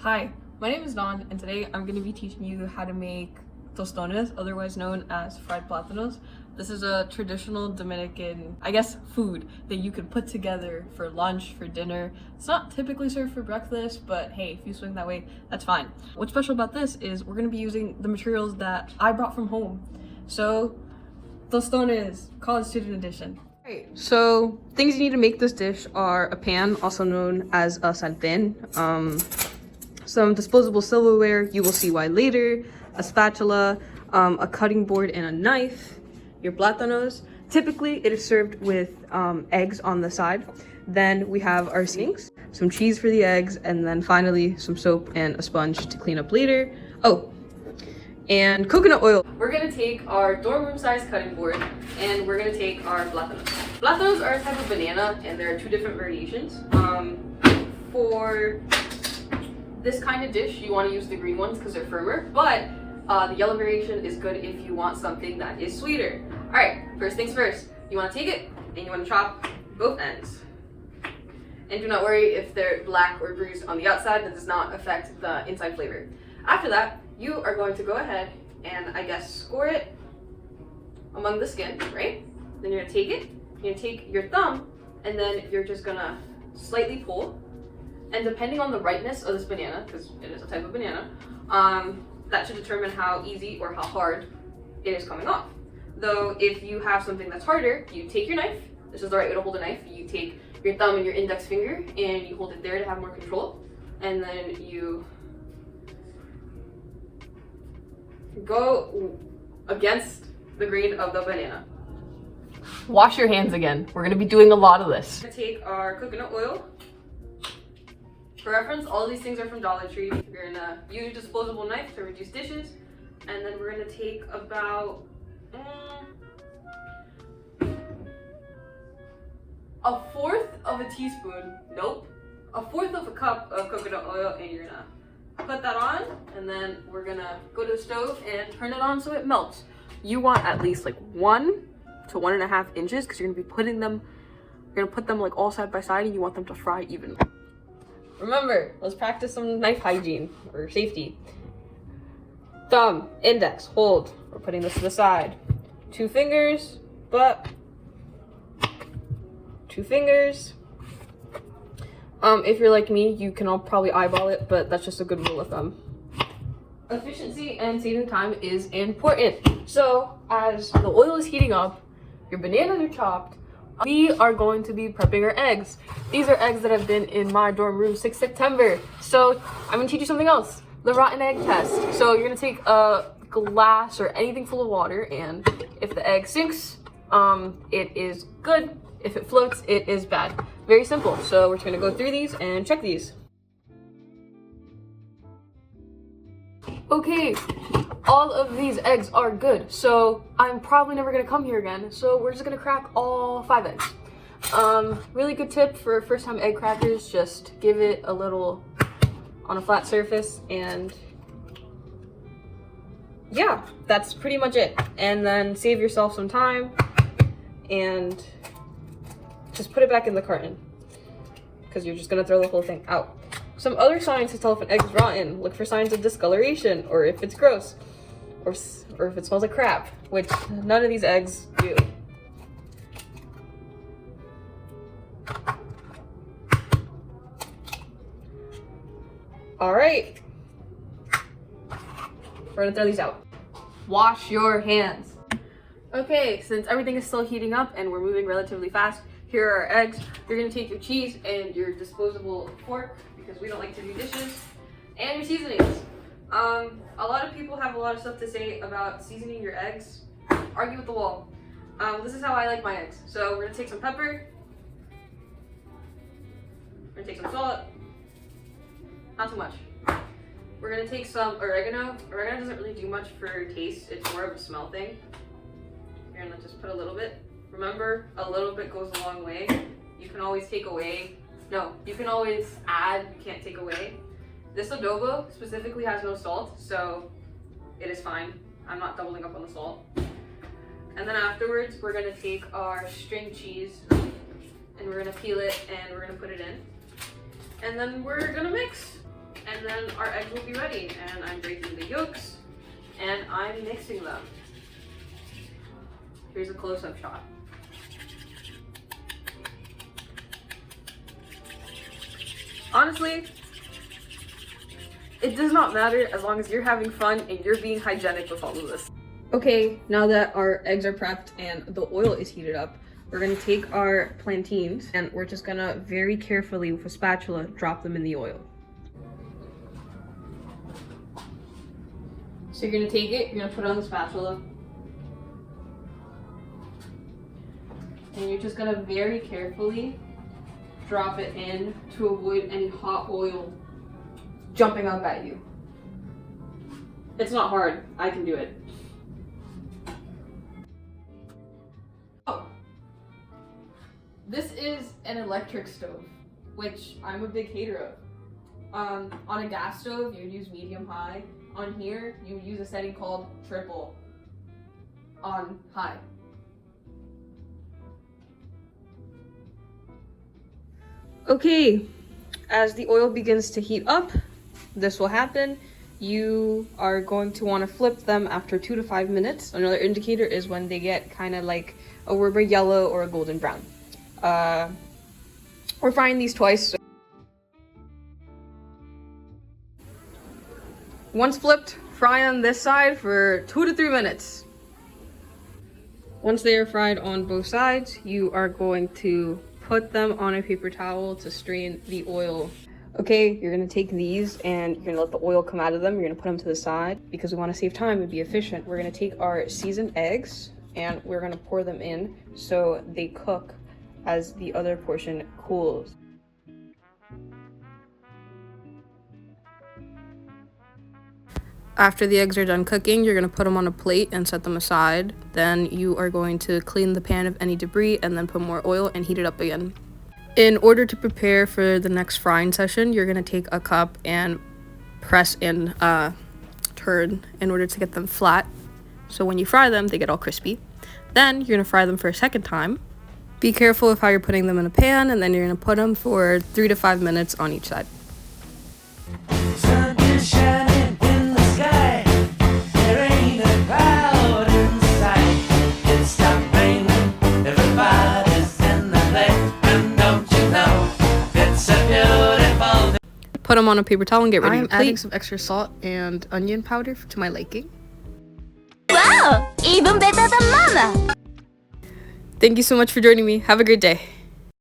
Hi, my name is Don, and today I'm going to be teaching you how to make tostones, otherwise known as fried plátanos. This is a traditional Dominican, food that you could put together for lunch, for dinner. It's not typically served for breakfast, but hey, if you swing that way, that's fine. What's special about this is we're going to be using the materials that I brought from home. So, tostones, college student edition. Alright, so things you need to make this dish are a pan, also known as a sartén, some disposable silverware, you will see why later, a spatula, a cutting board and a knife, your plátanos. Typically, it is served with eggs on the side. Then we have our seasonings, some cheese for the eggs, and then finally some soap and a sponge to clean up later. Oh, and coconut oil. We're gonna take our dorm room size cutting board and we're gonna take our plátanos. Plátanos are a type of banana and there are two different variations. For this kind of dish, you want to use the green ones because they're firmer, but the yellow variation is good if you want something that is sweeter. All right, first things first, you want to take it and you want to chop both ends. And do not worry if they're black or bruised on the outside, that does not affect the inside flavor. After that, you are going to go ahead and score it among the skin, right? Then you're gonna take it, you're gonna take your thumb, and then you're just gonna slightly pull. And depending on the ripeness of this banana, because it is a type of banana, that should determine how easy or how hard it is coming off. Though if you have something that's harder, you take your knife. This is the right way to hold a knife. You take your thumb and your index finger and you hold it there to have more control. And then you go against the grain of the banana. Wash your hands again. We're gonna be doing a lot of this. We're gonna take our coconut oil. For reference, all of these things are from Dollar Tree. You're gonna use your disposable knife to reduce dishes, and then we're gonna take about a fourth of a teaspoon, a fourth of a cup of coconut oil, and you're gonna put that on, and then we're gonna go to the stove and turn it on so it melts. You want at least like 1 to 1.5 inches because you're gonna be putting them, you're gonna put them like all side by side, and you want them to fry evenly. Remember, let's practice some knife hygiene or safety. Thumb, index, hold. We're putting this to the side. 2 fingers, but 2 fingers. If you're like me, you can all probably eyeball it, but that's just a good rule of thumb. Efficiency and saving time is important. So as the oil is heating up, your bananas are chopped, we are going to be prepping our eggs. These are eggs that have been in my dorm room since September. So I'm gonna teach you something else, the rotten egg test. So you're gonna take a glass or anything full of water, and if the egg sinks, it is good. If it floats, it is bad. Very simple. So we're just gonna go through these and check these. Okay, all of these eggs are good, so I'm probably never gonna come here again, so we're just gonna crack all 5 eggs. Really good tip for first time egg crackers, just give it a little on a flat surface, and yeah, that's pretty much it. And then save yourself some time and just put it back in the carton because you're just gonna throw the whole thing out. Some other signs to tell if an egg is rotten: look for signs of discoloration, or if it's gross, or if it smells like crap, which none of these eggs do. All right, we're gonna throw these out. Wash your hands. Okay, since everything is still heating up and we're moving relatively fast, here are our eggs. You're gonna take your cheese and your disposable fork, because we don't like to do dishes, and your seasonings. A lot of people have a lot of stuff to say about seasoning your eggs. Argue with the wall. This is how I like my eggs. So we're gonna take some pepper. We're gonna take some salt. Not too much. We're gonna take some oregano. Oregano doesn't really do much for taste. It's more of a smell thing. You're gonna just put a little bit. Remember, a little bit goes a long way. You can always take away. No, you can always add, you can't take away. This adobo specifically has no salt, so it is fine. I'm not doubling up on the salt. And then afterwards, we're gonna take our string cheese and we're gonna peel it and we're gonna put it in. And then we're gonna mix. And then our eggs will be ready. And I'm breaking the yolks and I'm mixing them. Here's a close-up shot. Honestly, it does not matter as long as you're having fun and you're being hygienic with all of this. Okay, now that our eggs are prepped and the oil is heated up, we're gonna take our plantains and we're just gonna very carefully with a spatula drop them in the oil. So you're gonna take it, you're gonna put it on the spatula, and you're just gonna very carefully drop it in to avoid any hot oil jumping up at you. It's not hard, I can do it. Oh, this is an electric stove, which I'm a big hater of. On a gas stove, you would use medium high. On here, you would use a setting called triple on high. Okay, as the oil begins to heat up, this will happen. You are going to want to flip them after 2 to 5 minutes. Another indicator is when they get kind of like a rubber yellow or a golden brown. We're frying these twice. Once flipped, fry on this side for 2 to 3 minutes. Once they are fried on both sides, you are going to put them on a paper towel to strain the oil. Okay, you're gonna take these and you're gonna let the oil come out of them. You're gonna put them to the side because we wanna save time and be efficient. We're gonna take our seasoned eggs and we're gonna pour them in so they cook as the other portion cools. After the eggs are done cooking, you're going to put them on a plate and set them aside. Then you are going to clean the pan of any debris and then put more oil and heat it up again. In order to prepare for the next frying session, you're going to take a cup and press in a turd in order to get them flat. So when you fry them, they get all crispy. Then you're going to fry them for a second time. Be careful with how you're putting them in a pan, and then you're going to put them for 3 to 5 minutes on each side. Sun is shining in the sky. There ain't a cloud in sight. It stopped raining. Everybody's in the lake. And don't you know, it's a beautiful day. Put them on a paper towel and get ready to I'm plate. adding some extra salt and onion powder to my liking. Wow! Even better than Mama! Thank you so much for joining me. Have a great day.